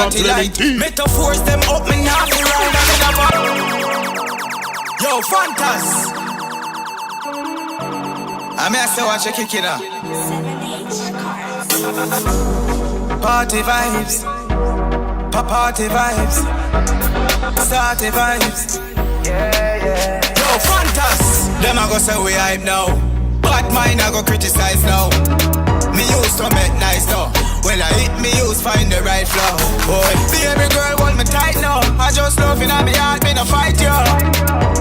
party light. Metaphors them up, me now be right. I'm in a party. Yo, Fantas. I mean, I say watch you kick it up. Party vibes. Party vibes. Starty vibes. Yeah. Yo, Fantas. Them I go say we hype now. Bad mind I go criticize now. Me used to make nice though. When I hit me use find the right flow. Boy, baby girl hold me tight now. I just love in my heart, me no fight yo.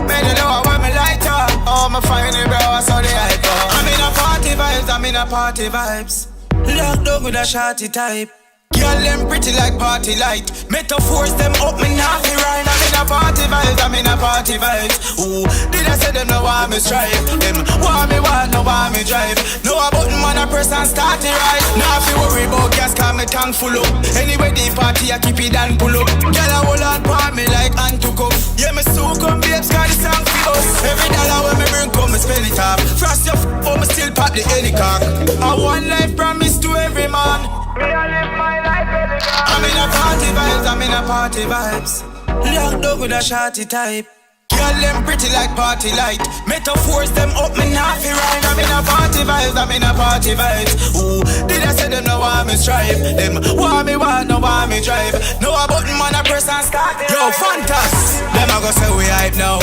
Made you know I want me lighter. Oh my fine bro, I saw the hype. I'm in a party vibes, I'm in a party vibes. Locked up with a shorty type. Girl them pretty like party light. Metaphors them up, me not be right. I'm in a party vibes, I'm in a party vibes. Ooh, did I say them no want me strive? Them want me want, no want me drive. No a button man a press and start it right. Now if you worry about gas, call me tank full up. Anyway the party I keep it and pull up. Girl I hold on for me like hand to cuff. Yeah me so come babes, cause the song for us. Every dollar when me bring come me spend it off. Frost your oh me still pop the any cock. I one life promise to every man. Me I live my life every day. I'm in a party vibes, I'm in a party vibes. Locked up with a shorty type. Girl them pretty like party light. Metaphors them up, me not fi right. I'm in a party vibes, I'm in a party vibes. Ooh, did I say them no want me strive? Them want me want, no want me drive. No a button man a press and start it. Yo, Fantas. Them I go say we hype now.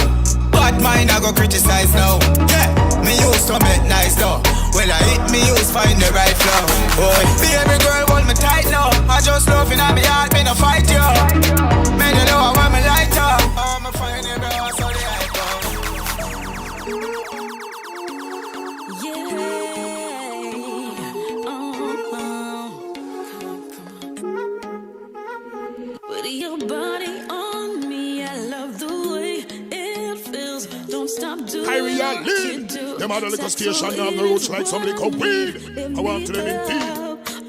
Bad mind I go criticize now. Yeah, me used to make nice though. When I hit me use find the right flow. Boy, baby girl hold me tight now. I just love in my heart, me no fight yo. Man you know I want me lighter. Oh my fine girl, so the hype go. With your body on me, I love the way it feels. Don't stop doing IRIE what you do. Them other little station on the roads like some little weed. I want to them in tea.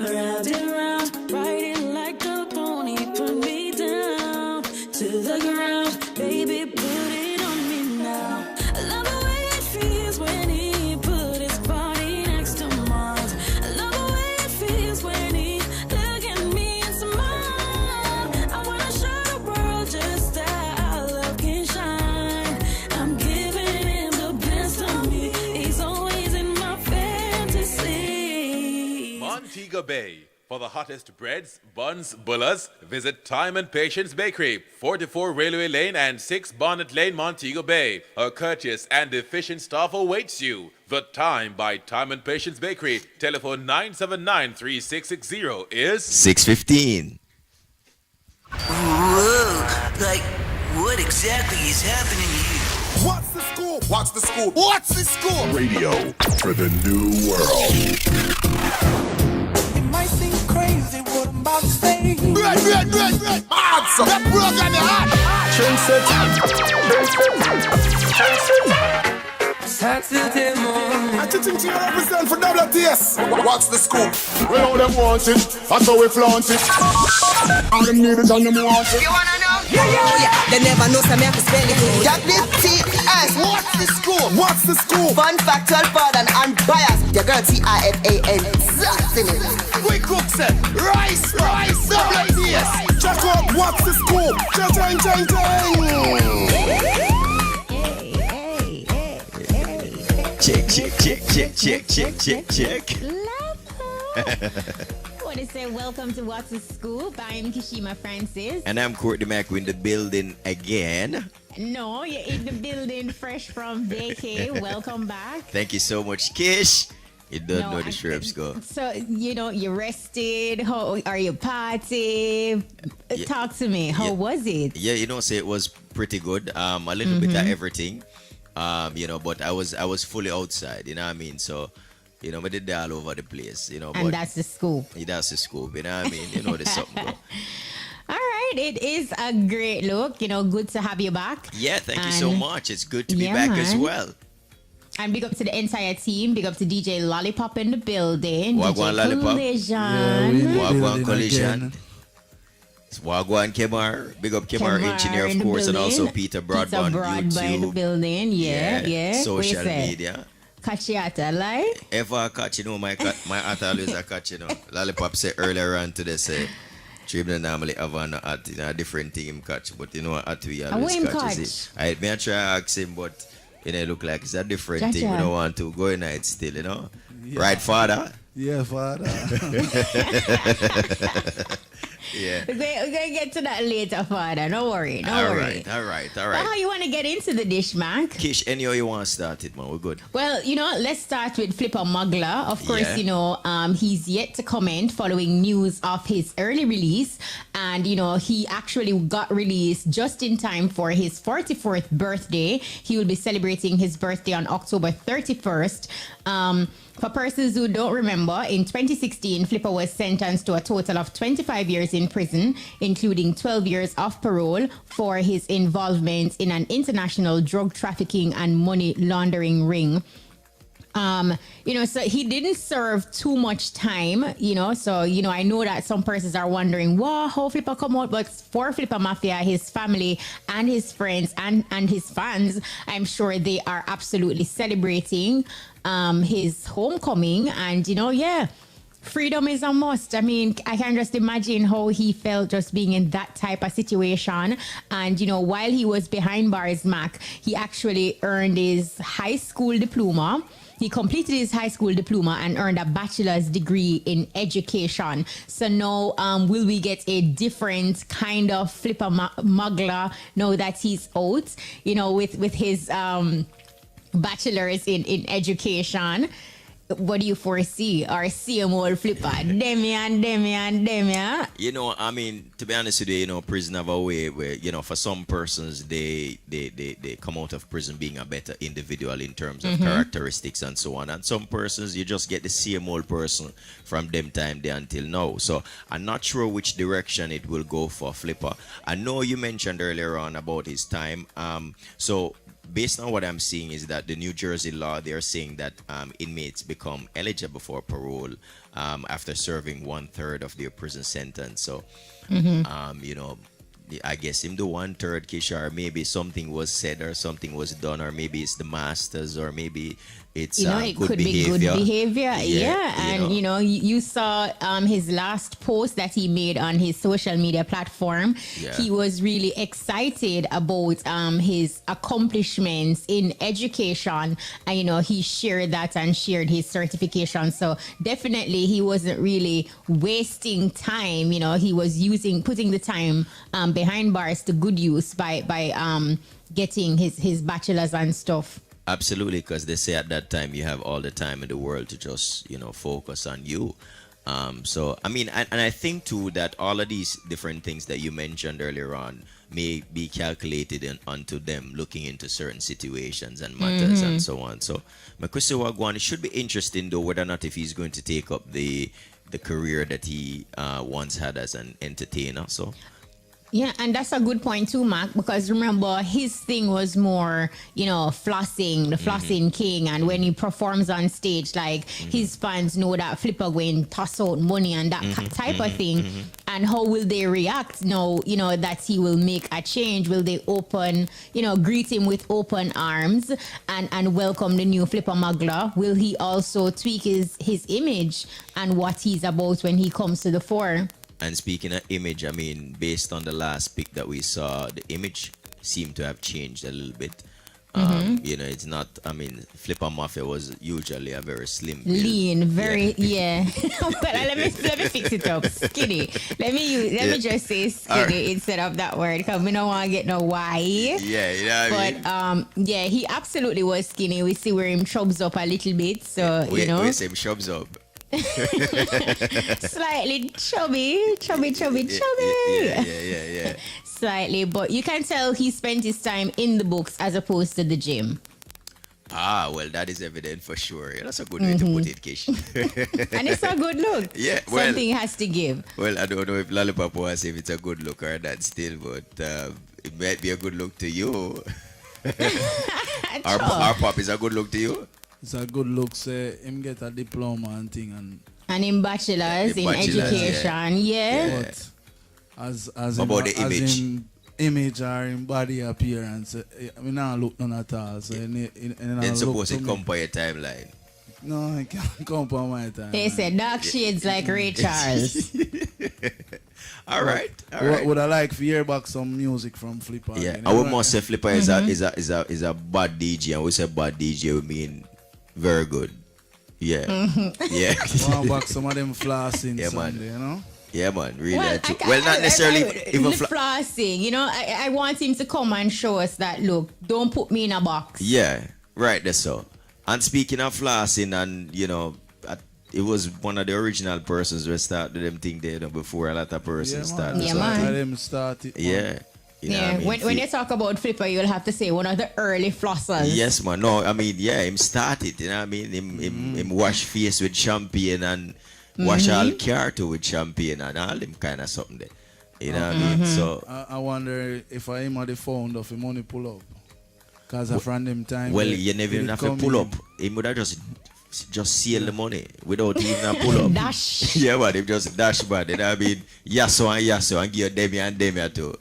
Round and round, riding like a pony. Put me down to the ground. Baby, put it on me now. I love the way it feels when he put his body next to mine. I love the way it feels when he look at me and smile. I wanna show the world just that our love can shine. I'm giving him the best of me. He's always in my fantasy. Montego Bay. For the hottest breads, buns, bullas, visit Time and Patience Bakery, 44 Railway Lane and 6 Bonnet Lane, Montego Bay. A courteous and efficient staff awaits you. The Time by Time and Patience Bakery. Telephone 979-3660 is 6:15. Whoa, like, what exactly is happening here? What's the scoop? What's the scoop? What's the scoop? Radio for the new world. It might seem crazy what I'm about to say. Red. Answer. That program is hot. I think you represent for WTS. What's the scoop? We know them want it. That's how we flaunt it. All them need it and them want it. You wanna know? Yeah. They never know some have to spell it. WTS. What's the scoop? What's the scoop? Fun, factual, fun, and unbiased. Your girl TIFAN. We cook set. Rice. WTS. Check out what's the scoop. Chang. Check. I want to say welcome to What's the Scoop. I'm Kishima Francis. And I'm Courtney Mack in the building again. No, you're in the building fresh from vacay. Welcome back. Thank you so much, Kish. You don't know the shrimps go. So, you rested. How are you party? Yeah. Talk to me. How was it? Yeah, say it was pretty good. A little bit of everything. But I was fully outside, you know what I mean? So, we did that all over the place, And but that's the scoop. That's the scoop, you know what I mean? There's something go. All right, it is a great look. Good to have you back. Yeah, thank you so much. It's good to be back as well. And big up to the entire team. Big up to DJ Lollipop in the building. Wagwan Lollipop. Wagwan Collision. Wagwan Kemar. Big up Kemar Engineer, of course, and also Peter Broadband. YouTube. In the building. Yeah. Social media. Catch you at a light. Ever catch, my at always a catch, Lollipop said earlier on today, say, Trip normally have an at a different thing him catch, but you know at we And always who him catch. You catch? see. I may try ask him, but you know look like it's a different thing. We Jaja. don't want to go in it still, you know. Yeah. Right, father? Yeah, father. Yeah. We're going to get to that later, Father. Don't worry. Don't worry. All right. But how you want to get into the dish, Mac? Kish, anyhow you want to start it, man. We're good. Well, let's start with Flipper Muggler. Of course, Yeah. he's yet to comment following news of his early release. And, he actually got released just in time for his 44th birthday. He will be celebrating his birthday on October 31st. For persons who don't remember, in 2016, Flipper was sentenced to a total of 25 years in prison, including 12 years of parole for his involvement in an international drug trafficking and money laundering ring. So he didn't serve too much time, so, I know that some persons are wondering, wow, how Flipper come out, but for Flipper Mafia, his family and his friends and his fans, I'm sure they are absolutely celebrating, his homecoming and, freedom is a must. I mean, I can just imagine how he felt just being in that type of situation. And, while he was behind bars, Mac, he actually earned his high school diploma. He completed his high school diploma and earned a bachelor's degree in education. So now, will we get a different kind of Flipper Muggler now that he's out, with his bachelor's in education? What do you foresee? Or same old Flipper? Demian. I mean, to be honest with you, prison have a way where, for some persons, they come out of prison being a better individual in terms of characteristics and so on. And some persons, you just get the same old person from them time there until now. So I'm not sure which direction it will go for Flipper. I know you mentioned earlier on about his time. So based on what I'm seeing is that the New Jersey law, they're saying that inmates become eligible for parole after serving 1/3 of their prison sentence. So, I guess him the 1/3, Kishar, maybe something was said or something was done, or maybe it's the masters, or maybe it's it good could behavior. be good behavior. And you saw his last post that he made on his social media platform. Yeah. He was really excited about his accomplishments in education, and he shared that and shared his certification. So definitely he wasn't really wasting time. He was putting the time behind bars to good use by getting his bachelor's and stuff. Absolutely, because they say at that time you have all the time in the world to just, focus on you. So, I mean, and I think too that all of these different things that you mentioned earlier on may be calculated onto them looking into certain situations and matters and so on. So, my question Wagwan, it should be interesting though whether or not if he's going to take up the career that he once had as an entertainer. So. Yeah, and that's a good point too, Mac, because remember, his thing was more, flossing, the flossing king. And when he performs on stage, like, his fans know that Flipper going toss out money and that type of thing. And how will they react now, that he will make a change? Will they open, greet him with open arms and welcome the new Flipper Muggler? Will he also tweak his image and what he's about when he comes to the fore? And speaking of image, I mean, based on the last pic that we saw, the image seemed to have changed a little bit. It's not, I mean, Flipper Mafia was usually a very slim build. Lean, very, yeah. Well, let me fix it up. Skinny. Let me just say skinny instead of that word, because we don't want to get no Y. Yeah, you know what I mean? But, he absolutely was skinny. We see where him chubs up a little bit, so, We see him chubs up. Slightly chubby. Yeah. Slightly, but you can tell he spent his time in the books as opposed to the gym. Well, that is evident for sure. That's a good way to put it, Kish. And it's a good look. Yeah, well, something has to give. Well, I don't know if Lollipop was if it's a good look or not still, but it might be a good look to you. Our pop is a good look to you. It's a good look, say him get a diploma and thing and in bachelor's in education, yeah. But as about the image. In image or in body appearance, I mean, not look none at all. So it's supposed to come by a timeline. No, I can't come on my time. They said dark shades like Ray Charles. All right. Would I like to hear back some music from Flipper? Yeah, You I know, would right? must say Flipper is a bad DJ, and we say bad DJ we mean very good. Yeah. Yeah. Want back some of them flossing Yeah, man. Sunday, you know? Yeah, man, really. Well, Not necessarily even flossing. You know, I want him to come and show us that, look, don't put me in a box. Yeah, right, that's so. And speaking of flossing, and you know, it was one of the original persons who started them thing there, you know, before a lot of persons started. Yeah, so I man. think- Them started. Yeah. You know Yeah, what I mean? when you talk about Flipper, you'll have to say one of the early flossers. Yes, man. No, I mean, yeah, him started, you know what I mean? Him wash face with champagne and wash all car too with champagne and all them kind of something there. You know what I mean? So, I wonder if I am at the phone of the money pull up. Because I friend them time. well, they- you never they even have to come pull in. up. Him would have just seal the money without even a pull up. Dash. Yeah, but him just dash bad. You know what I mean? Yasso and give Demi and Demi too.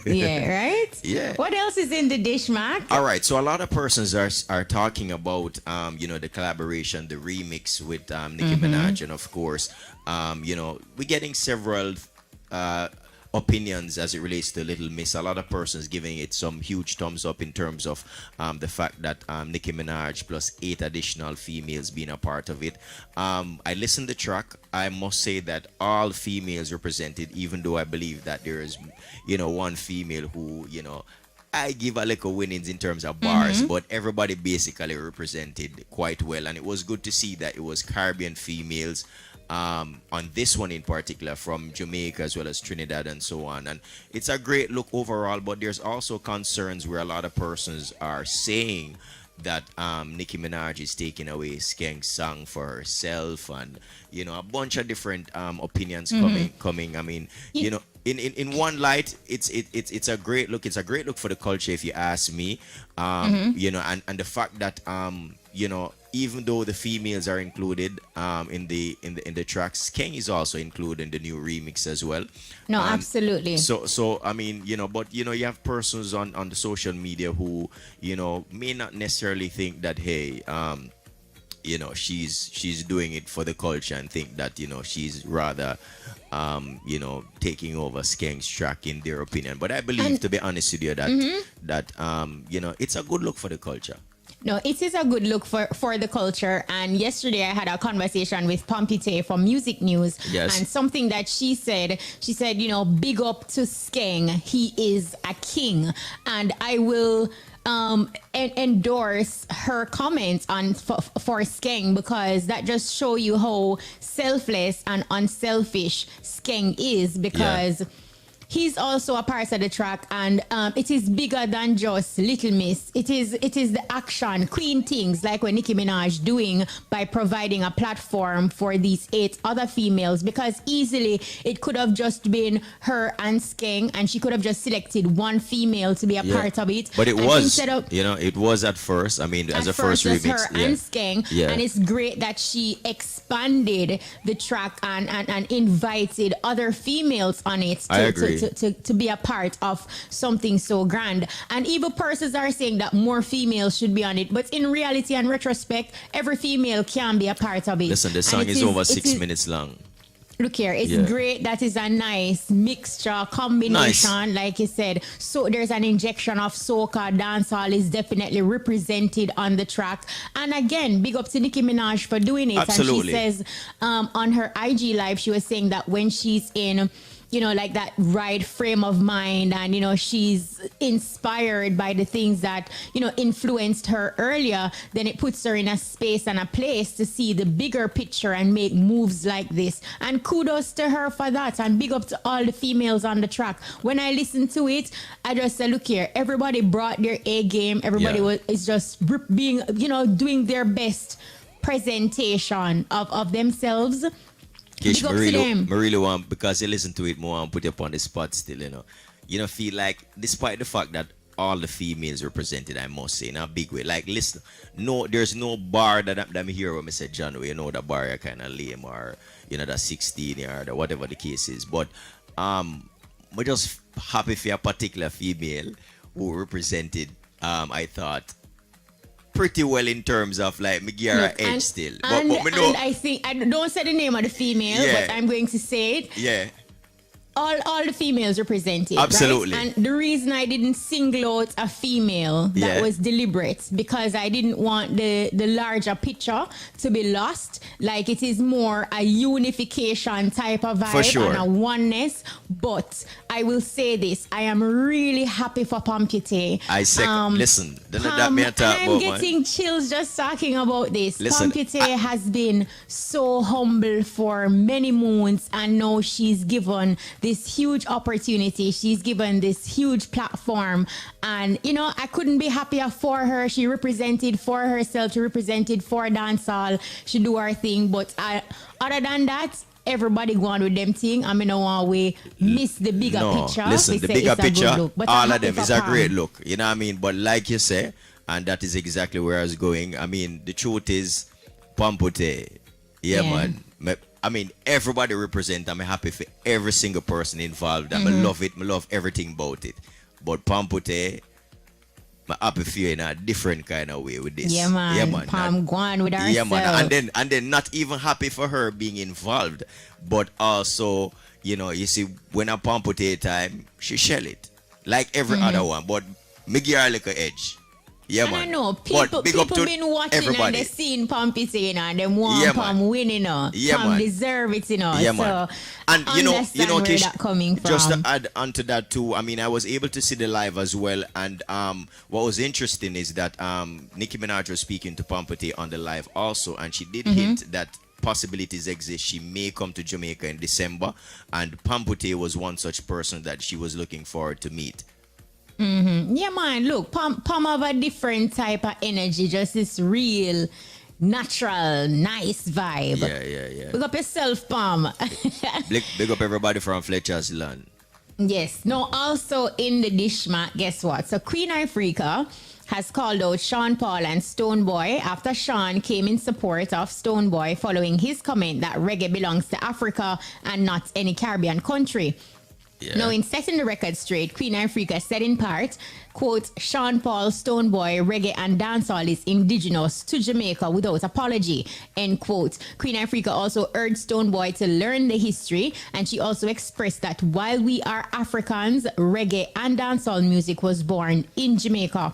Yeah, right? Yeah. What else is in the dish, Mac? All right, so a lot of persons are talking about you know, the collaboration, the remix with Nicki Minaj, and of course you know, we're getting several opinions as it relates to Little Miss. A lot of persons giving it some huge thumbs up in terms of the fact that Nicki Minaj plus 8 additional females being a part of it. I listened to the track. I must say that all females represented, even though I believe that there is, you know, one female who, you know, I give a little winnings in terms of bars, but everybody basically represented quite well. And it was good to see that it was Caribbean females on this one in particular, from Jamaica as well as Trinidad and so on. And it's a great look overall, but there's also concerns where a lot of persons are saying that Nicki Minaj is taking away Skank's song for herself, and you know, a bunch of different opinions coming. I mean, you know, in one light, it's a great look. It's a great look for the culture, if you ask me. You know, and the fact that you know, even though the females are included in the tracks, King is also included in the new remix as well. No, absolutely. So I mean, you know, but you know, you have persons on the social media who, you know, may not necessarily think that, hey, you know, she's doing it for the culture, and think that, you know, she's rather you know, taking over Skank's track in their opinion. But I believe, to be honest with you, that that you know, it's a good look for the culture. No, it is a good look for the culture. And yesterday I had a conversation with Pompite from Music News. Yes. And something that she said, you know, big up to Skeng. He is a king. And I will endorse her comments on for Skeng, because that just show you how selfless and unselfish Skeng is, because he's also a part of the track, and it is bigger than just Little Miss. It is the action, queen things, like what Nicki Minaj doing by providing a platform for these 8 other females, because easily it could have just been her and Skeng, and she could have just selected one female to be a part of it. But it and was, instead of, you know, it was at first. I mean, as a first just remix. her and Skeng, and it's great that she expanded the track and invited other females on it. I agree. To be a part of something so grand. And even persons are saying that more females should be on it, but in reality and retrospect, every female can be a part of it. Listen, the song is over 6 minutes long. Look here, it's great. That is a nice mixture, combination, like you said. So there's an injection of soca, dancehall is definitely represented on the track. And again, big up to Nicki Minaj for doing it. Absolutely. And she says on her IG live, she was saying that when she's in, you know, like that right frame of mind, and, you know, she's inspired by the things that, you know, influenced her earlier, then it puts her in a space and a place to see the bigger picture and make moves like this. And kudos to her for that, and big up to all the females on the track. When I listen to it, I just say, look here, everybody brought their A game. Everybody is just being, you know, doing their best presentation of themselves. Kish, I really want, because you listen to it more and put you up on the spot still, you know. You know, feel like, despite the fact that all the females represented, I must say, in a big way. Like, listen, no, there's no bar that I'm here when I say, John, you know, the bar are kind of lame, or, you know, the 16 or whatever the case is. But we're just happy for a particular female who represented, I thought, pretty well in terms of like Migira edge still. But me know, and I think, I don't say the name of the female, Yeah. but I'm going to say it. yeah, All the females represented. Absolutely. Right? And the reason I didn't single out a female that Yeah. was deliberate, because I didn't want the larger picture to be lost. Like, it is more a unification type of vibe For sure. and a oneness. But I will say this, I am really happy for Pampute. I second. Listen, that Pam, me a talk I'm about, getting man. chills just talking about this. Listen, Pampute has been so humble for many moons, and now she's given this huge opportunity. She's given this huge platform, and you know, I couldn't be happier for her. She represented for herself. She represented for dancehall. She do her thing. But other than that, everybody go on with them thing. I mean, no one we miss the bigger No, picture. listen, We the say bigger it's a good picture, look. But all I'm of happy them for is a Pam. great look. You know what I mean? But like you say, and that is exactly where I was going. I mean, the truth is, Pampute, yeah, Yeah. man. I mean, everybody represent. I'm happy for every single person involved. I love it. I love everything about it. But Pampute, I'm happy for you in a different kind of way with this. Yeah, man. Yeah, man. Pam go on with herself. Yeah, man. And then not even happy for her being involved, but also, you know, you see, when a Pampute time, she shell it like every other one. But me give her like a edge. Yeah, And man. I know But big up people to been watching everybody. and they seen Pampute, you know, and them want Yeah, Pam man. winning, you know. Yeah, Pam man. deserve it, you know. Yeah, so man. And I you know, understand where Kish, that coming from. just to add onto that too, I mean, I was able to see the live as well, and what was interesting is that Nicki Minaj was speaking to Pampute on the live also, and she did hint that possibilities exist. She may come to Jamaica in December, and Pampute was one such person that she was looking forward to meet. Yeah, man, look, Pam have a different type of energy, just this real, natural, nice vibe. Yeah. Pick up yourself, Pam. Big up everybody from Fletcher's Land. Yes. No, also in the dish, mat, guess what? So Queen Africa has called out Sean Paul and Stoneboy after Sean came in support of Stoneboy following his comment that reggae belongs to Africa and not any Caribbean country. Yeah. Now, in setting the record straight, Queen Africa said in part, quote, Sean Paul, Stoneboy, reggae and dancehall is indigenous to Jamaica without apology, end quote. Queen Africa also urged Stoneboy to learn the history, and she also expressed that while we are Africans, reggae and dancehall music was born in Jamaica.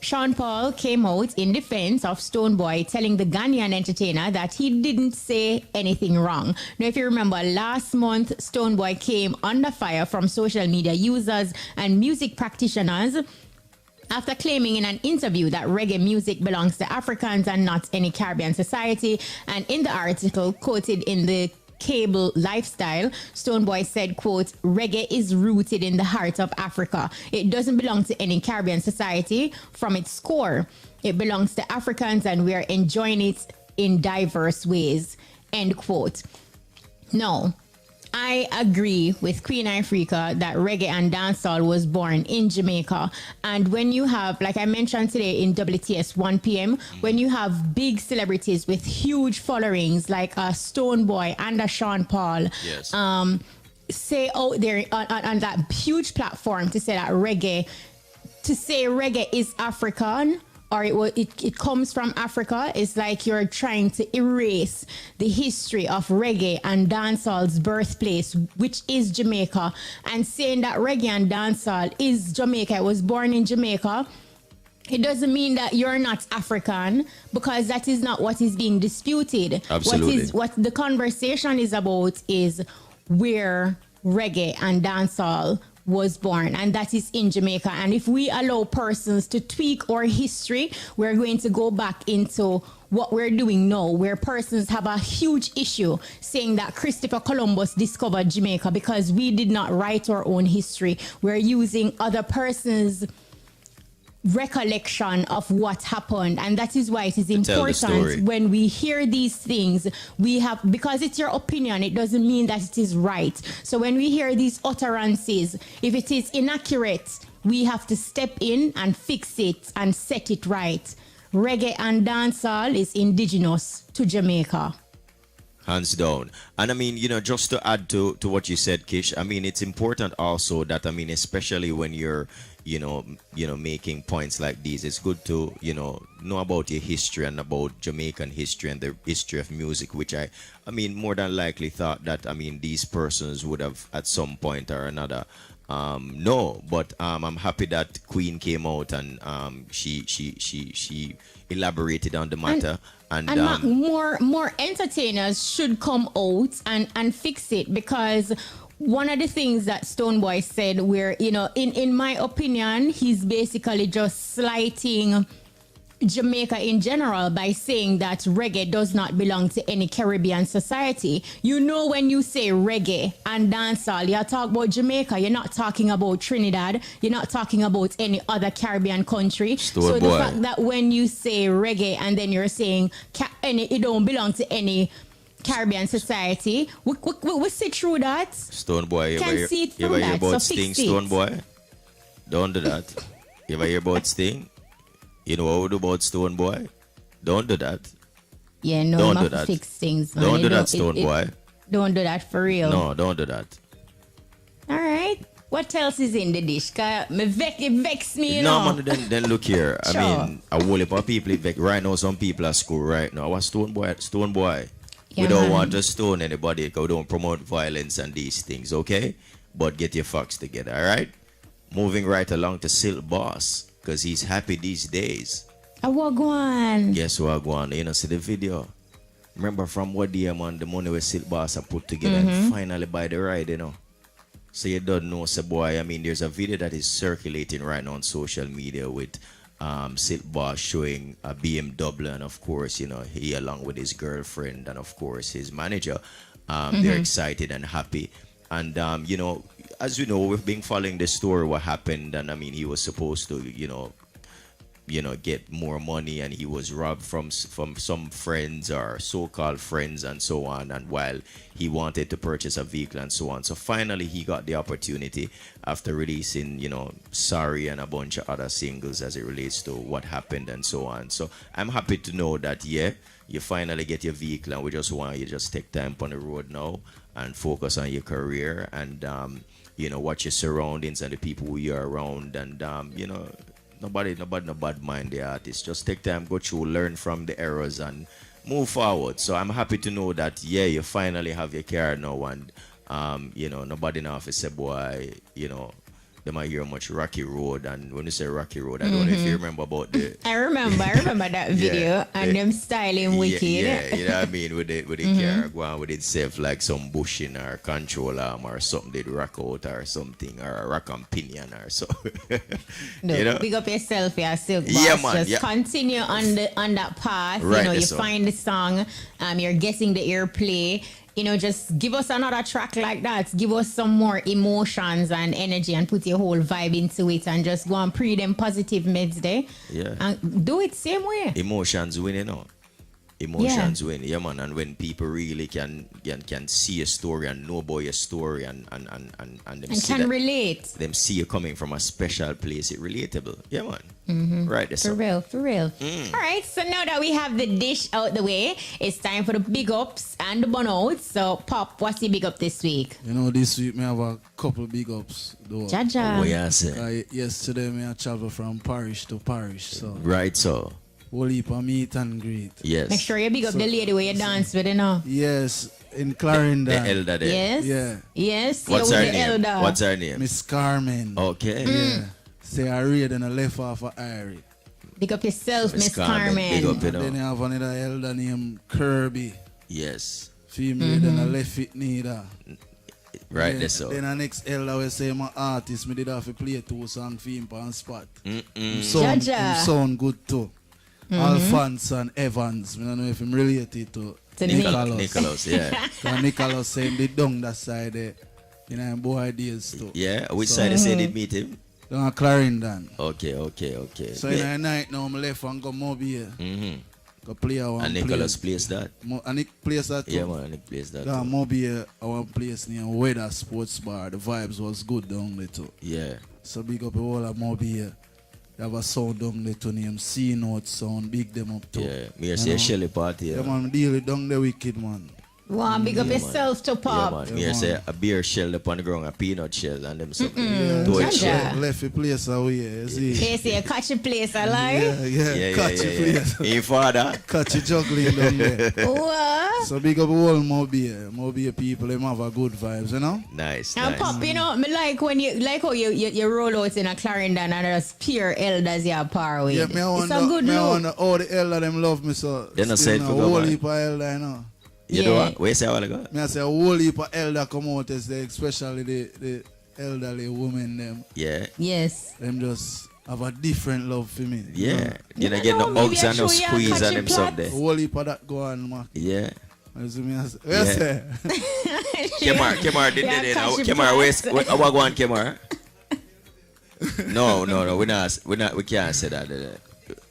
Sean Paul came out in defense of Stoneboy, telling the Ghanaian entertainer that he didn't say anything wrong. Now, if you remember, last month, Stoneboy came under fire from social media users and music practitioners after claiming in an interview that reggae music belongs to Africans and not any Caribbean society. And in the article quoted in the Cable Lifestyle, Stoneboy said, quote, reggae is rooted in the heart of Africa. It doesn't belong to any Caribbean society from its core. It belongs to Africans and we are enjoying it in diverse ways, end quote. No, I agree with Queen Africa that reggae and dancehall was born in Jamaica. And when you have, like I mentioned today in WTS 1 p.m., when you have big celebrities with huge followings like a Stoneboy and a Sean Paul, Yes. say out there on that huge platform to say that reggae is African, or it comes from Africa, it's like you're trying to erase the history of reggae and dancehall's birthplace, which is Jamaica, and saying that reggae and dancehall is Jamaica, it was born in Jamaica. It doesn't mean that you're not African, because that is not what is being disputed. Absolutely. What the conversation is about is where reggae and dancehall was born, and that is in Jamaica. And if we allow persons to tweak our history, we're going to go back into what we're doing now, where persons have a huge issue saying that Christopher Columbus discovered Jamaica because we did not write our own history. We're using other persons' recollection of what happened, and that is why it is important when we hear these things, we have, because it's your opinion, it doesn't mean that it is right. So when we hear these utterances, if it is inaccurate, we have to step in and fix it and set it right. Reggae and dancehall is indigenous to Jamaica. Hands down. And I mean, you know, just to add to what you said, Kish, I mean, it's important also that, I mean, especially when you're making points like these. It's good to, know about your history and about Jamaican history and the history of music, which I mean, more than likely thought that, these persons would have at some point or another. No, but I'm happy that Queen came out and she elaborated on the matter. And more entertainers should come out and fix it, because one of the things that Stonebwoy said, where, in my opinion, he's basically just slighting Jamaica in general by saying that reggae does not belong to any Caribbean society. When you say reggae and dancehall, you're talking about Jamaica. You're not talking about Trinidad. You're not talking about any other Caribbean country. So the fact that when you say reggae and then you're saying it don't belong to any Caribbean society, we see through that. Stonebwoy, you ever hear about Sting, Stonebwoy? Don't do that. You ever hear about Sting? You know what we do about Stonebwoy? Don't do that. Yeah, no, don't do that. Fix things, man. Don't do that, Stonebwoy. Don't do that for real. No, don't do that. All right. What else is in the dish? Cause it vex me, No, man, then look here. Sure. I mean, a whole heap of people vex. Right now, some people at school right now. What Stonebwoy? We don't want to stone anybody because we don't promote violence and these things, okay? But get your facts together, all right? Moving right along to Silva Boss, because he's happy these days. Wagwan. Guess what, Wagwan? You know, see the video? Remember from what day, man, the money with Silva Boss are put together and finally buy the ride, So you don't know, so boy, there's a video that is circulating right now on social media with Silva Boss showing a BMW, and of course, he along with his girlfriend and of course his manager. They're excited and happy. And, as we know, we've been following the story, what happened. And he was supposed to, get more money, and he was robbed from some friends or so-called friends and so on. And while he wanted to purchase a vehicle and so on. So finally, he got the opportunity after releasing, Sorry and a bunch of other singles as it relates to what happened and so on. So I'm happy to know that, you finally get your vehicle, and we just want you to just take time on the road now and focus on your career and, watch your surroundings and the people who you're around. And, nobody no bad mind the artist. Just take time, go through, learn from the errors and move forward. So I'm happy to know that, you finally have your car now, and, nobody now have to say, boy, they might hear much Rocky Road. And when you say Rocky Road, I don't know if you remember about the... I remember that video and them styling wicked. Yeah, you know what I mean? With the car going with itself like some bushing or control arm or something they'd rock out or something, or a rock and pinion or so. No, big up yourself, Silva Boss. Yeah, man. Just continue on that path. Right, you find the song, you're guessing the airplay. Just give us another track like that. Give us some more emotions and energy and put your whole vibe into it, and just go and pre them positive meds there. Yeah. And do it same way. Emotions win, Emotions win, yeah, man. And when people really can see a story and know about your story and them see can relate. Them see you coming from a special place, it relatable. Yeah, man. Right. For real. All right. So now that we have the dish out the way, it's time for the big ups and the burnouts. So, Pop, what's the big up this week? This week me have a couple big ups. Though. Jaja. What you say? Yesterday me I travel from parish to parish. So. Right, so. Whole heap of meet and greet. Yes. Make sure you big up the lady where you dance with, Yes, in Clarendon. The elder there. Yes. Yeah. Yes. What's her name? What's her name? Miss Carmen. Okay. Yeah. Say I read and I left off of IRIE. Big up yourself, Miss Carmen. Big up, And then I have another elder named Kirby. Yes. Female, then I left it neither. Right, that's so. Then the next elder will say my artist, me did have to play 2 songs for him on spot. Sound good too. Alphonse and Evans. I don't know if I'm related to Nicholas, yeah. So Nicholas saying they down that side there. Boy ideas too. Yeah, which side they say they meet him? Down at Clarendon. Okay. So in the night now I'm left and go Mobile. Go play our and Nicholas plays that? And Nick plays that too? Yeah, man, Nick plays that too. Mobile, our place near Weather Sports Bar. The vibes was good down there too. Yeah. So big up all of Mobile. They have a sound down there to name C-Note sound, big them up too. Yeah, me say a Shelly party. Yeah, man, deal with down the wicked, man. Wow, big up yourself to Yeah, pop. man. Me say a beer shell upon the ground, a peanut shell, and them something. Jaja. Shell. Left the place away, you see. Yes, yeah, catch a place alive. Yeah, catch the place. Hey, father. Catch it juggling down there. What? So big up all Mobile people, them have a good vibes, you know? Nice, And nice. pop, you know, me like when you like how you roll out in a Clarendon and there's peer elders you are par with. Yeah, me I It's a wonder, good me I look. wonder how the elder them love me so. They not Still said know, for a go whole back. heap of elder, you know. You know what? What you say a while ago? Me I say a whole heap of elder come out as they, especially the elderly women them. Yeah. Yes. Them just have a different love for me. Yeah. You know, Yeah, get no, no maybe hugs I and no show you a squeeze catchy and them plot. something. A whole heap of that go on, man. Yeah. You see me? I say, yes, sir. Kemar, did Yeah, they catch know? your Kemar, plants. what go on, Kemar? No, we can't say that.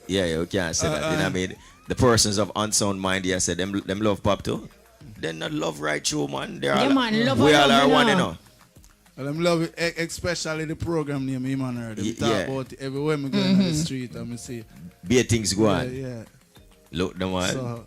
Yeah, we can't say that. You know what I mean? The persons of unsound mind, yeah, say them love pop too. They not love right through, man. They're Yeah, all, man, love we and all love, are you one, know. you know. Well, I'm love it, especially the program name, him and her. Them talk Yeah. about it everywhere me go in the street and me see. Be things go on. Yeah. Look them on. So,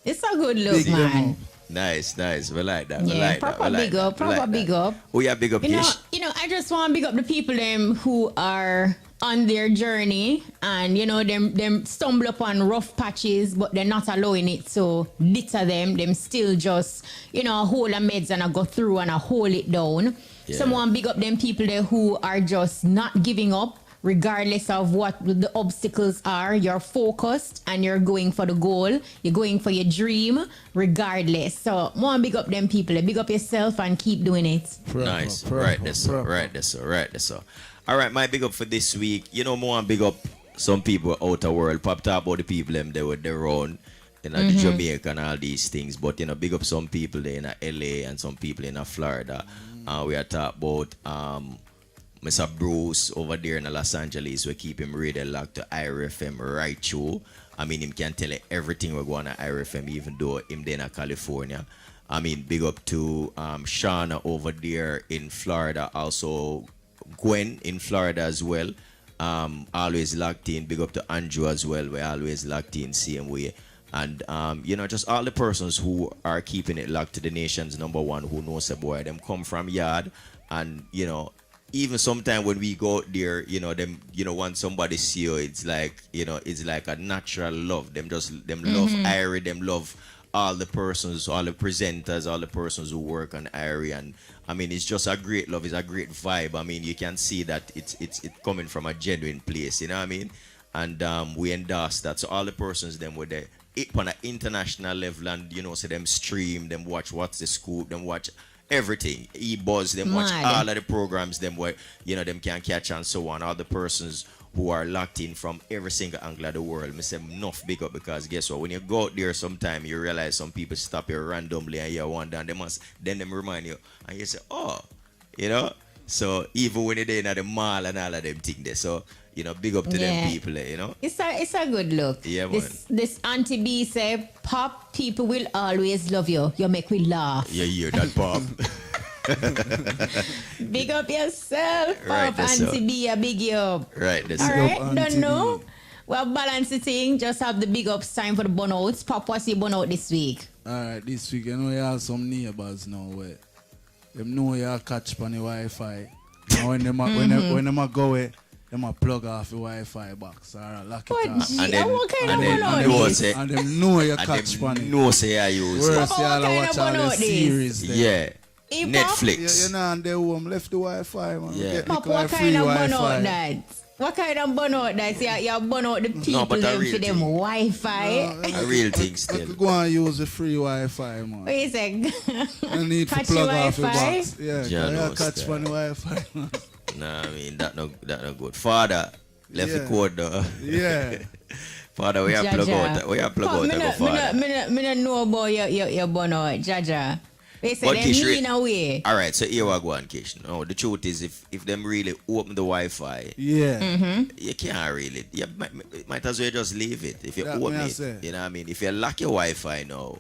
It's a good look, big them man. up. Nice. We like that. We Yeah, like proper that. We like big that. up, We like proper that. big up. Oh yeah, big up, Kish. I just want to big up the people them who are on their journey and them stumble upon rough patches, but they're not allowing it to deter them. Them still just hold a meds and I go through and I hold it down. Yeah. Someone big up them people there who are just not giving up. Regardless of what the obstacles are, you're focused and you're going for the goal. You're going for your dream, regardless. So, more big up them people. Big up yourself and keep doing it. Nice. Right, that's so. All right, my big up for this week. More big up some people outer world. Pop talk about the people them they were their own. The Jamaica and all these things. But, big up some people there in LA and some people in Florida. We are talking about Mr. Bruce over there in Los Angeles. We keep him really locked to IRIE FM right through. I mean, him can tell you everything we're going to IRIE FM, even though him there in California. I mean, big up to Shauna over there in Florida. Also, Gwen in Florida as well. Always locked in. Big up to Andrew as well. We're always locked in same way. And, just all the persons who are keeping it locked to the nation's number one, who knows the boy. Them come from yard and, even sometimes when we go out there, when somebody see you, it's like, it's like a natural love. Them love IRIE, them love all the persons, all the presenters, all the persons who work on IRIE. And I mean, it's just a great love, it's a great vibe. I mean, you can see that it's coming from a genuine place, you know what I mean? And we endorse that. So all the persons, them were there on an international level and, so them stream, them watch What's the Scoop, them watch everything, e-buzz, them watch all of the programs, them where them can catch and so on. All the persons who are locked in from every single angle of the world. Me say enough big up because guess what? When you go out there, sometime you realize some people stop you randomly and you wonder, and then them remind you, and you say, oh, So even when you're there in the mall and all of them things there, so big up to them people, It's a good look. Yeah, man. This Auntie B say, pop, people will always love you. You make me laugh. You hear that, Pop? Big up yourself, pop. Right, that's Auntie so. B, a big you up. Right, that's All so. right, don't know. Well, balance the thing. Just have the big ups time for the burnouts. Pop, what's your burnout this week? Alright, this week, you have some neighbors now where them know you catch on the Wi-Fi. And when them go away, them a plug off the Wi-Fi box or lock it off. And then- what kind and of then burnout they will this? say- And them know you And catch on them it. know say I use it. Worse, What y'all kind watch of all the burnout this? series there. Yeah. Hey, Pop? Netflix. You know, and they home left the Wi-Fi, man. Yeah. Get Pop, the what free kind of Wi-Fi. burnout that? What kind of burnout that? You burn out the people but a them real for them thing. Wi-Fi. A real thing But still. go and use the free Wi-Fi, man. What you say? I need to Catch plug your off the Wi-Fi? box. Yeah, Yeah, you no, catch style. on the Wi-Fi, man. Nah, I mean that no good. Father left the Yeah. code though. Yeah. Father, we have plug out. We have plug Pop, out me to go not- father. me not know about your burnout, Jaja. They say But them Kish, mean away. All right, so here we go on, Kish. No, the truth is, if them really open the Wi-Fi, Yeah. you can't really. You might as well just leave it. If you That open me I it, say. you know what I mean. If you lock your Wi-Fi now,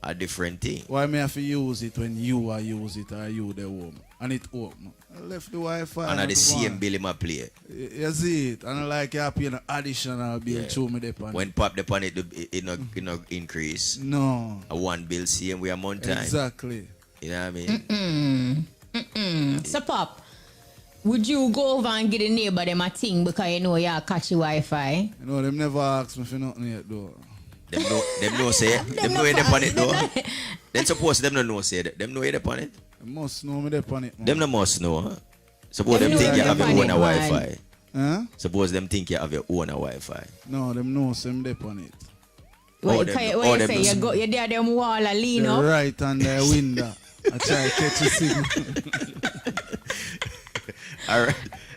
a different thing. Why me have to use it when you are use it or you the home? And it open. I left the Wi-Fi. And at the same bill I play. You see it. And I like you pay an additional bill through me depon. When pop depon it no increase. No. A one bill same way a month time. Exactly. You know what I mean? So Pop, would you go over and get the neighbor them a thing because you know you catch your Wi-Fi? You know, them never ask me for nothing yet though. Them know say them know it upon it though. Then suppose them no know say that. Them know it upon it. Them must know me upon it. Man. Them no must know. Huh? Suppose them know think you them have your upon own it, Wi-Fi. Huh? Suppose them think you have your own Wi-Fi. No, them know some upon it. Well, them you know- what you them say? know- You there them wall a lean They're up. right on the window. I try to catch a signal. Alright.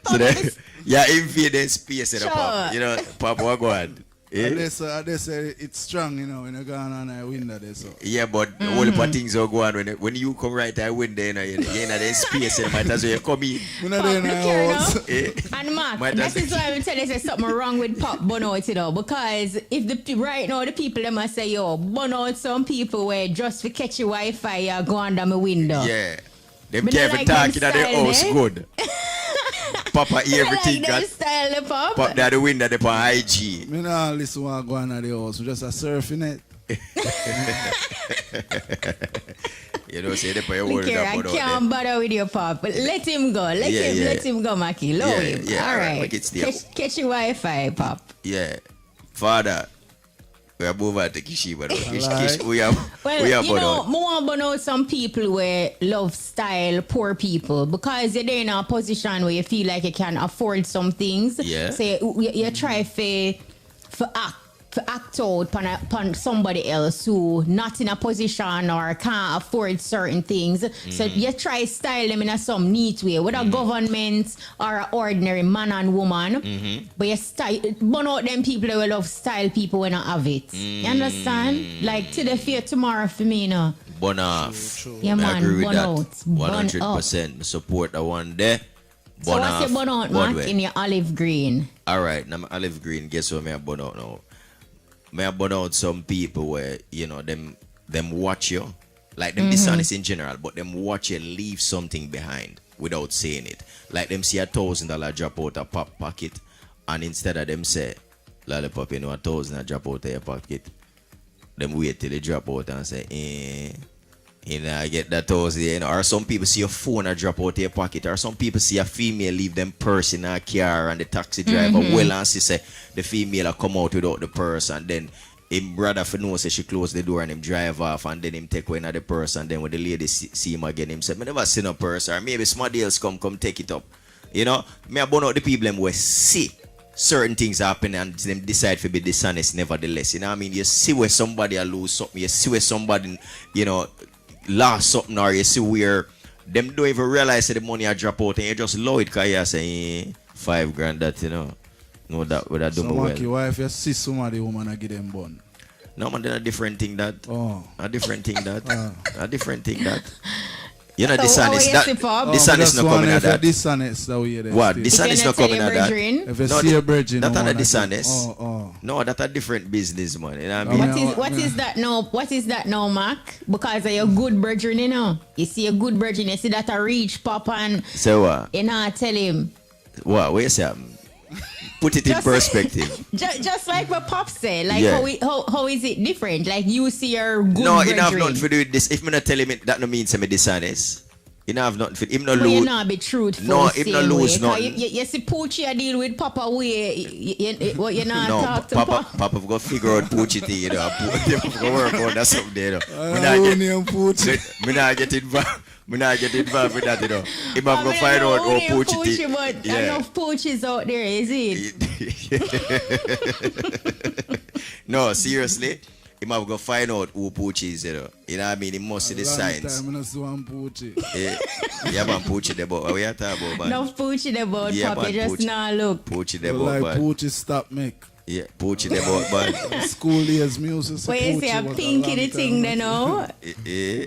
So then yeah, invade the space in the Sure. pop. You know, pop what go on. Eh? They say it's strong, you know, when you go on the window there. So. Yeah, but all the things are going on when you come right I window, you know, you're in the space, you might as well come in. We're not Pop, in look the here house. now. And Mark, Might that as- is why I'm telling you there's something wrong with Pop Burnout, you know, because if the right now the people them must say, yo, burn out some people where just for catch your Wi-Fi you go under my window. Yeah. Them Me can't not even like talk them in their style, house eh? good. Papa hear everything Like that them style, eh, Pop. pop down the window they on IG. Me not listen what go on at the house. We just a surfing it. You know, say they put your Look word here, up I can't bother with your Pop. Let him go. Let him go, Maki. Lower Yeah, him. yeah, All alright, right. make it stable. Catch your Wi-Fi, Pop. Yeah. Father, we are moving to Kishiba. Alright. We are Well, burn out. I want to burn out some people where love style poor people because you're there in a position where you feel like you can afford some things. Yeah. So you try for act out upon somebody else who not in a position or can't afford certain things. So you try style them in a some neat way, whether government or an ordinary man and woman. But you style burn out them people that will love style people when I have it. You understand? Like to the fear tomorrow for me, you know. Burn off. Yeah, I man, agree with burn that. out. Burn 100%. Support the one there. So Burn what's off. your burn out, One Mark, way. in your olive green? Alright, now my olive green, guess what me I burn out now? Me I burn out some people where, you know, them watch you. Like them dishonest in general, but them watch you leave something behind without saying it. Like them see $1,000 drop out a pop pocket, and instead of them say, Lollipop, you know, $1,000 drop out of your pocket, them wait till they drop out and say, you know, I get that $1,000, you know. Or some people see your phone a drop out of your pocket, or some people see a female leave them purse in a car and the taxi driver well and see say the female a come out without the purse, and then him brother for know say she close the door and him drive off, and then him take away the purse, and then when the lady see him again, him say, me never seen a purse, or maybe somebody else come take it up. You know, me a burn out the people them where see certain things happen and them decide to be dishonest nevertheless. You know what I mean? You see where somebody a lose something, you see where somebody, you know, lost something, or you see where them don't even realize that the money I drop out and you just low it because you say $5,000 that, you know. No, that would have done So, well. Maki, why if you see somebody woman I give them bun? No, man, then a different thing that. Oh. A different thing that. A different thing that. You know, So, dishonest. how you see, Pop? Dishonest not coming at that. Dishonest that way there. What? still. Dishonest not coming at that. If you No, see a bridging, that woman, not I give- dishonest. Oh. No, that's a different business, man. You know what I mean? mean, What is that now? What is that now, Mark? Because of your good brethren, you know. You see a good brethren, you see that a reach Pop and So what? you know tell him. What? Wait a second. Put it in Just- perspective. Just like what Pop said, like Yeah. how is it different? Like you see your good No, brethren. it have nothing to do with this. If me not tell him it, that no means I'm dishonest. It have nothing to him no But you lose. not be truthful. No, the him no same lose way. 'Cause nothing. You see Poochie a deal with Papa way. What you not No, talk to Papa go figure out Poochie thing, you know. Go work on that something there, you know. Me I not own him, Poochie. me not get involved. Me not get involved with that, you know. Him have go find out how Poochie thing. But Yeah. enough Poochies out there, is it? No, seriously. Him have go find out who Poochie is, you know. You know what I mean? He must see the signs. I'm not see one Poochie. Yeah, man, Poochie the boy. What we are talking about, man? Enough Poochie about Yeah, Pop, man, you just Poochie. not look. Poochie the But boy, like man. Poochie stop make. Yeah, Poochie the boy, man. School years music. Where you say a pinky the thing, then no?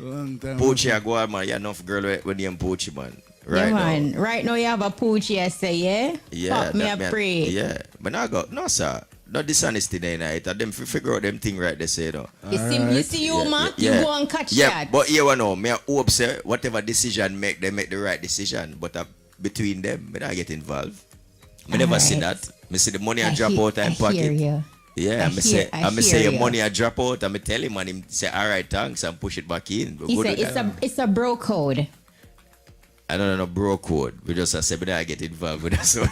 Long time Poochie, I go on, man. You enough girl with name Poochie, man. Right Yeah, now. man. Right now you have a Poochie, I say, yeah? Yeah, Pop me that a man- pray. Yeah, but I got no, sir. No dishonesty there, night. Them figure out them thing right. They say, no. You see you, Mark, you go and catch Yeah, that. but you know, me I hope say whatever decision make, they make the right decision. But between them. I get involved. I never see that. I see the money I drop out in pocket. You. Yeah, I say your money I drop out. I tell him and him say, all right, thanks, and push it back in. He said it's a bro code. I don't know bro code. We just say, but I get involved with that one.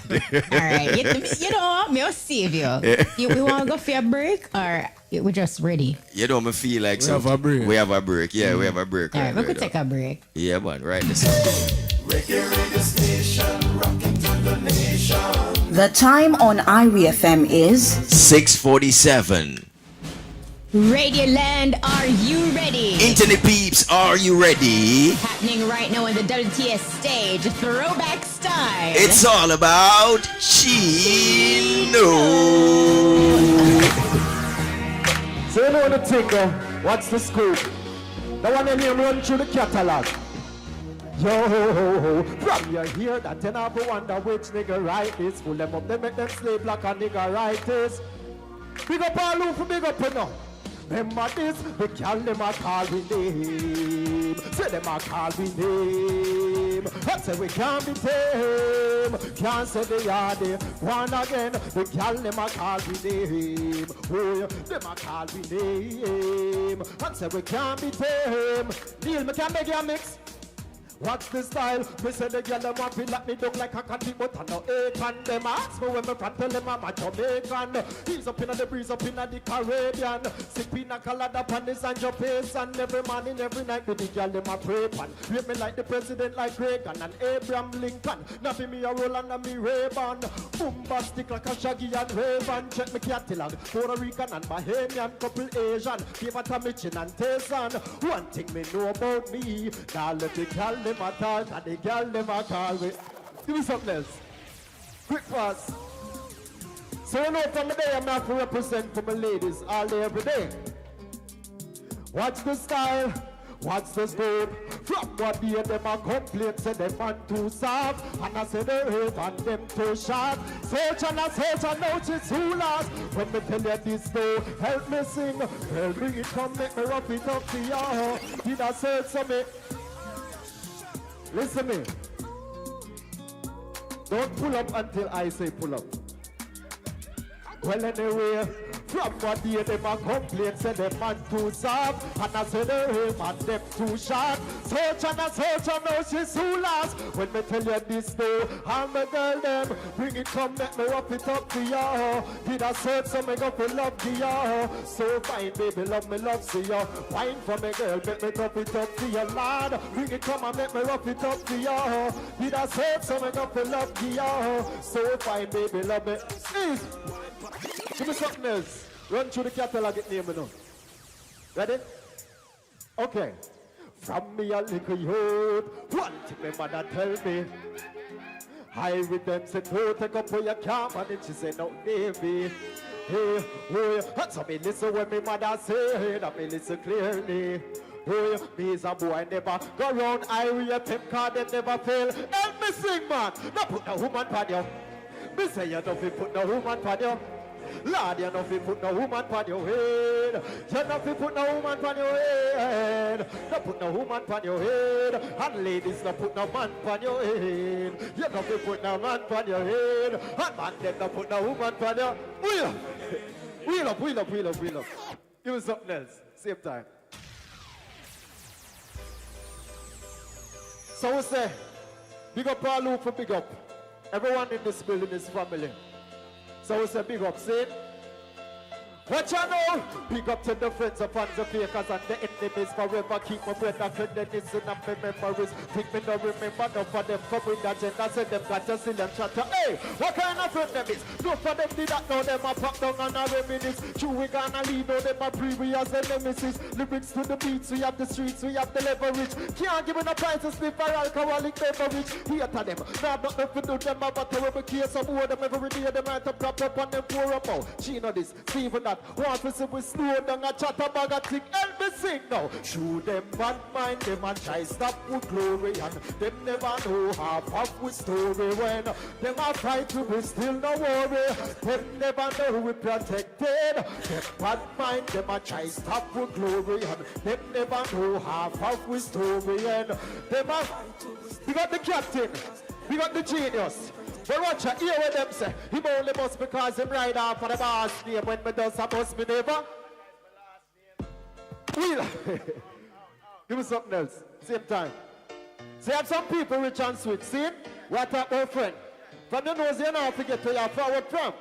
All right. You know, me save you. We want to go for a break or we're just ready? You know, me feel like we have a break. We have a break. Yeah, we have a break. All right, we could take a break. Yeah, man. Right. This Reggae radio station, rocking to the nation. The time on IRIE FM is 6:47. Radio Land, are you ready? Internet peeps, are you ready? Happening right now on the WTS stage, Throwback style. It's all about Chino. So you know the thing though, what's the scoop? The one in here run through the catalog. Yo, from you hear that then I wonder which nigga write this. Full them up, they make them slave like a nigga write this. Big up all who for big up you know. Remember this, the girl them a call we name. Say them a call we name. I say we can't be tame. Can't say they are there. One again, the girl them a call we name. Oh, them a call we name. I say we can't be tame. Neil, me can beg you a mix. What's the style? Me say the girl them want feel like me look like a country, but I know Aiken. Them ask me when me front tell them I'm a Jamaican. He's up in the breeze, up in the Caribbean. Sick pina colada pan the Sancho Pace, and every morning, every night with the girl them a pray pan. Treat me like the president, like Reagan and Abraham Lincoln. Nothing me a roll and me Ray-Ban. Bombastic like a Shaggy and Raven. Check me catalog, Puerto Rican and Bahamian, couple Asian. Give a Tamichin and Taysan. One thing me know about me, now let the girl them a talk and the girl them a call me. Give me something else. Quick fast. So you know from the day I'm not to represent for my ladies all day every day. What's the style? What's the scope? From what day them a complain, say them man too soft, and I say they hate and them too sharp. Search and now she's too last. When me tell you this though, help me sing. Girl, bring it, come make me rough it up to you. Did I search for me? Listen me. Don't pull up until I say pull up. Well anyway, from what day them a complain, say them man too soft, and I say they hate and them too short. Search and now she's too last. When me tell you this though, I'm a girl them, bring it come make me rough it up to you. Did I search so me go for love to you. So fine baby love me love to you. Wine for me girl make me rough it up to you lad. Bring it come and make me rough it up to you. Did I search so me go for love to you. So fine baby love me. Give me something else. Run through the catalog, get name me now. Ready? Okay. From me a little youth, one thing my mother tell me. I with them said, oh, take up for your camp, and then she said, no, baby. Hey, oh, and so me listen when my mother say, and me listen clearly. Oh, me is a boy never go round IRIE FM, cause they never fail. Help me sing, man. Don't put no woman on you. Me say you don't put no woman on you. Lord, you know if you put no woman on your head. You know if you put no woman on your head. Don't put no woman on your head. And ladies, don't put no man on your head. You know if you put no man on your head. And man, them don't put no woman on your head. Wheel up. Give me something else. Same time. So we say, big up all who for big up. Everyone in this building is family. So we say big up, see? What you know? Big up to the friends, the fans, the fakers, and the enemies forever. Keep my breath and credits in my memories. Think me no remember, no for them come with the agenda. Say them got to see them chatter. Hey, what kind of friend them is? No for them did that, know them a pop down and a reminisce. True, we gonna leave, know them a previous nemesis. Lyrics to the beats, we have the streets, we have the leverage. Can't give no prices, live for alcoholic beverage. Here to them, now not nothing to them, but a terrible case of war. Them every day, them might have propped up on them pour up out. Chino this, Steven that. Want to see we slow down a chat about a thing. Help me sing now. Show them bad mind, them and try stop with glory. And them never know half of we story. When them a fight to we still no worry. Them never know we protected. Them bad mind, them a try stop with glory. And them never know half of we story. And them a, you got the captain. We got the genius. But watch out, hear what them say. Him only must because him ride off for the boss name. When me does, I must be neighbor. Wheel. Give me something else. Same time. See, have some people rich and sweet. See it? What up, my friend? From the nose, you know, forget where you're forward from.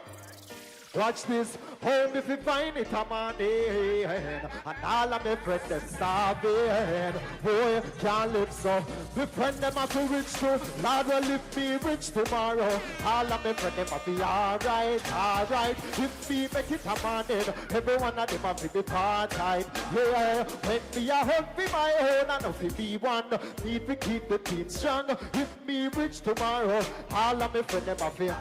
Watch this, home if you find it, I'm on the end. And all of my friends, them starving. Boy, can't live so. My friend, them have to rich too. Lord will lift me rich tomorrow. All of my friends, them have to be alright, alright. If we make it, I'm on it. Every one of them have to be part-time. Yeah, when me a help me my own, I know if be one. Need to keep the team strong. If me rich tomorrow, all of my friends, them have to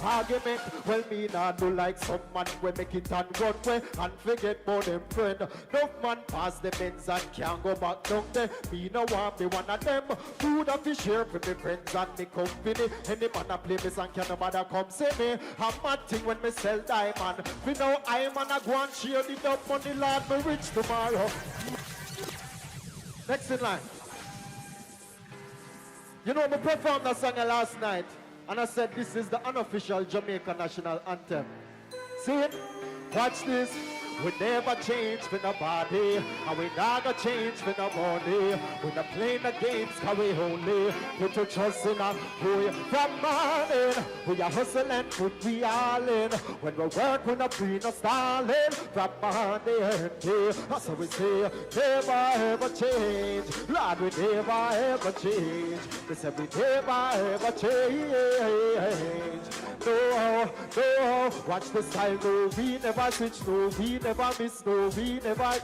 argument, well me not do like some man we make it and run way and forget about them friend. No man pass the ends and can't go back down there. Me no want be one of them. Food of fish share for me friends and me company. Any man a play me song can nobody come see me. I'm mad thing when me sell diamond. We know I'm on a go and share the dump money Lord me rich tomorrow. Next in line. You know me performed that song last night. And I said, this is the unofficial Jamaica national anthem. See it? Watch this. We never change for nobody, and we never change for nobody. We're not playing the games, cause we only put your trust in our boy. From morning, we are hustling, put we all in. When we work, we're not free, no stalling. From morning and day, that's what we say, never ever change. Lord, we never ever change. We said we never ever change. No, no, watch the style, no, we never switch, no, we never miss, no, we never.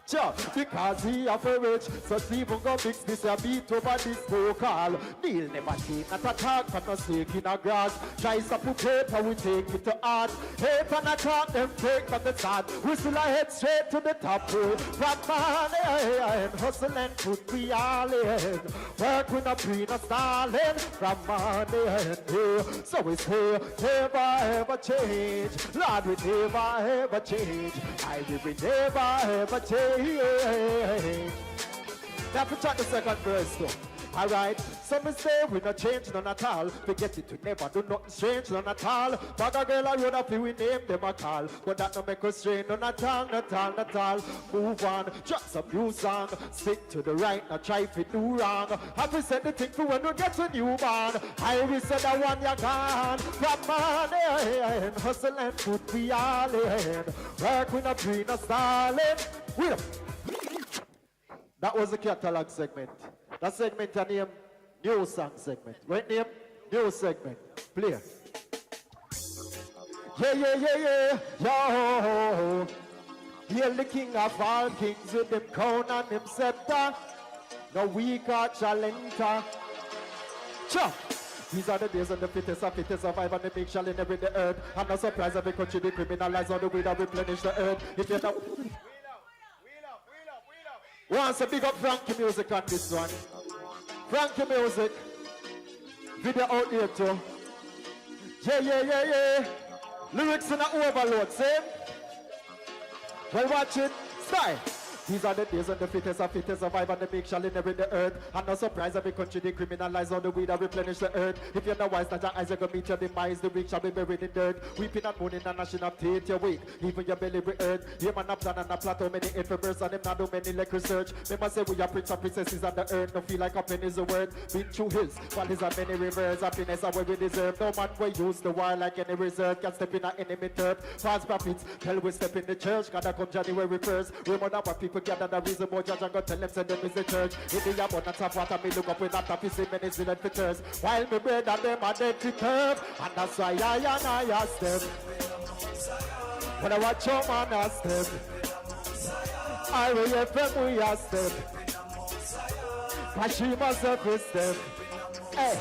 Sure, because we are for rich, so Stephen go mix this a beat over this vocal. Neil never seen not a talk, but no snake in a grass. Tries to put paper, we take it to art. Hate and a talk, them take from the start. We still a head straight to the top. From money and hustle and put we all in. Work with a pre no stalling. From money and so we say, never ever change. Lord, we never ever change. I will we never ever change. Now to check the second verse too. Alright, some say we not change none at all. Forget it, we never do nothing strange none at all. Bag a girl I road up, we name them a call. But that no make us strain none at all, not all, not all. Move on, drop some new song. Stick to the right, not try to do wrong. Have we said the thing for when we get a new man? I will say that one you gone. From money and hustle and put we all in. Work with a green a stalling. Wait up. That was the catalog segment. That segment I name new song segment. Right name? New segment. Play. Yeah, yeah, yeah, yeah. Yo. Hail the king of all kings with them crown and them scepter. No weak or challenger. Cha. These are the days when the fittest survive and the meek shall inherit the earth. I'm not surprised every country decriminalize all the way that replenish the earth. If you're not... Once a big up Frankie music on this one. Frankie music. Video out here too. Yeah, yeah, yeah, yeah. Lyrics in the overload, same. Well, watch it. Style. These are the days when the fittest survive and the meek shall inherit the earth. I'm not surprised every country decriminalize all the weed that replenish the earth. If you're not wise, that your eyes are gonna meet your demise. The weak shall be buried in dirt. Weeping and mourning and gnashing of teeth, your wake. Even your belly will hurt. Yeah, man, a plan and a plot. How many infamous and them not do many like research. Remember say we are prince and princesses on the earth. No feel like a pen is a word. Been through hills, valleys and many rivers. Happiness are where we deserve. No man will use the war like any reserve. Can step in an enemy turf. False prophets, tell we step in the church. Gotta come January 1st. Remember what people gather the reason more judge and go tell them send them is the church. In the abundance of water, me look up with that happy see many silent fitters. While me bread and them are dead to curve. And that's why I ask them. When I watch your man ask them. IRIE FM we ask them. Kashi myself is them. Hey,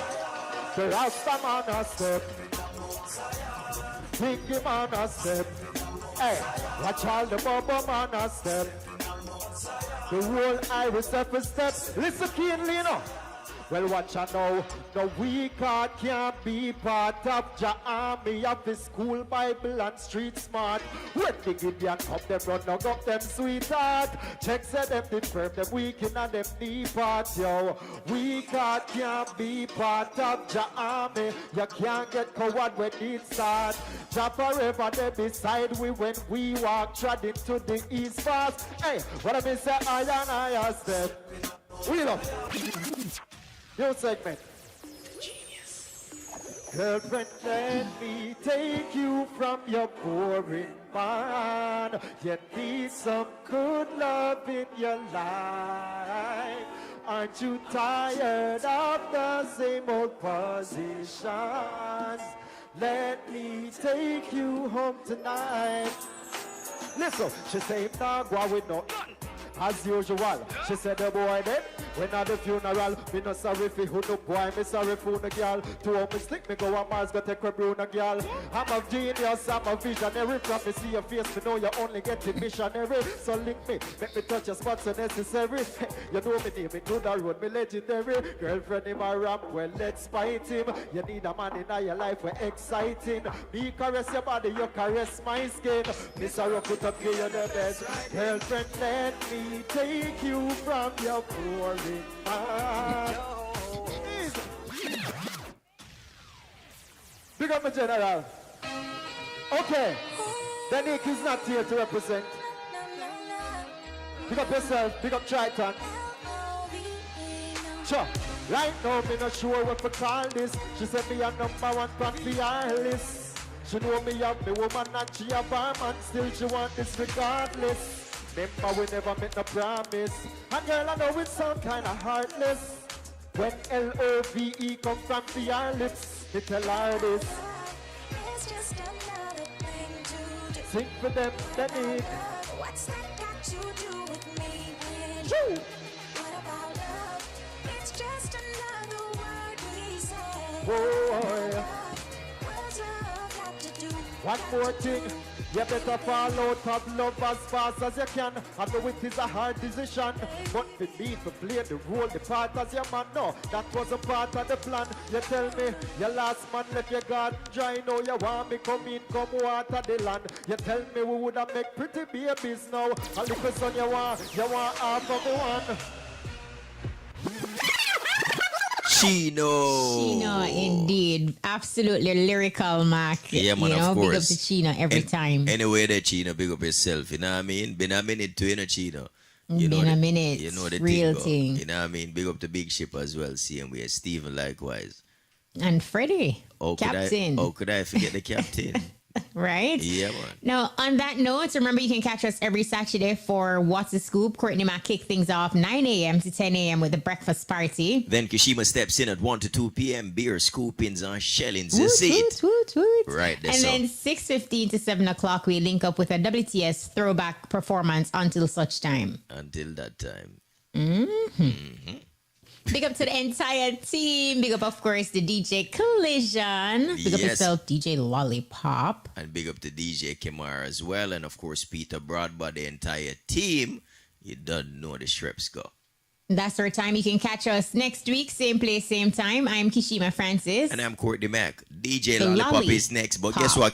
the Rasta man ask them. Pinky man ask them. Hey, watch all the Bubba man ask them. The whole IRIE step. Listen keenly, you know. Well, watch out now. No weak heart can't be part of your army of the school Bible and street smart. When the Gideon come, them run up them sweetheart. Check say them the firm, them weak in and them knee part, yo. Weak heart can't be part of your army. You can't get coward when it start. Jah forever there beside we when we walk trod into the east fast. Hey, what I mean say I and I step. We love. New segment. Genius. Girlfriend, let me take you from your boring man. You need some good love in your life. Aren't you tired of the same old positions? Let me take you home tonight. Listen, she say, nah, go with no. As usual, she said the boy dead. When at the funeral, me no sorry for who no boy, me sorry for the girl. To home me stick, me go a Mars, go take a Bruno girl. I'm a genius, I'm a visionary. From me see your face, me know you only getting missionary. So link me, make me touch your spots so necessary. You know me name, me do the road, me legendary. Girlfriend in my rap, well let's fight him. You need a man in your life, we're exciting. Me caress your body, you caress my skin. Me sorry put up here, you the best. Girlfriend, let me take you from your boring man. Big up my general. Okay, the Nick is not here to represent. Big up yourself, big up Triton. Sure. Right now, me not sure what to call this. She said me a number one on the eye list. She know me have me woman and she have her man. Still she want this regardless. Remember we never make no promise. And girl, I know it sound kinda heartless when L-O-V-E come from your lips. Me tell her this. It's just another thing to do. Sing for them, they need. What's that got to do with me? Woo. What about love? It's just another word we say. Boy. What's love got to do? One more thing. You better fall out of love as fast as you can. I know it is a hard decision, but for me to play the role, the part as your man, no, that was a part of the plan. You tell me, your last man left your garden dry, now you want me come in, come water the land. You tell me we would have make pretty babies now. A little son you want half of the one. Chino, indeed. Absolutely lyrical, Mark. Yeah, man, you know, of course. Big up to Chino every time. Anyway, that Chino, big up yourself. You know what I mean? Been a minute to, you know, Chino. Been a minute. You know the real thing. thing. You know what I mean? Big up the big ship as well. Same way. Stephen likewise. And Freddie, captain. Could I forget the captain? Right? Yeah, man. Now, on that note, remember you can catch us every Saturday for What's the Scoop. Courtney might kick things off 9 a.m. to 10 a.m. with the breakfast party. Then Kishima steps in at 1 to 2 p.m. Beer, scoopings, and shellings. Is it? Right, that's and then 6:15 to 7 o'clock, we link up with a WTS throwback performance until such time. Until that time. Big up to the entire team. Big up, of course, the DJ Collision. Big up yourself, DJ Lollipop. And big up to DJ Kemar as well. And, of course, Peter Broadband, the entire team. You don't know the Shreps go. That's our time. You can catch us next week, same place, same time. I'm Kishima Francis. And I'm Courtney Mac. DJ Lollipop is next. But guess what?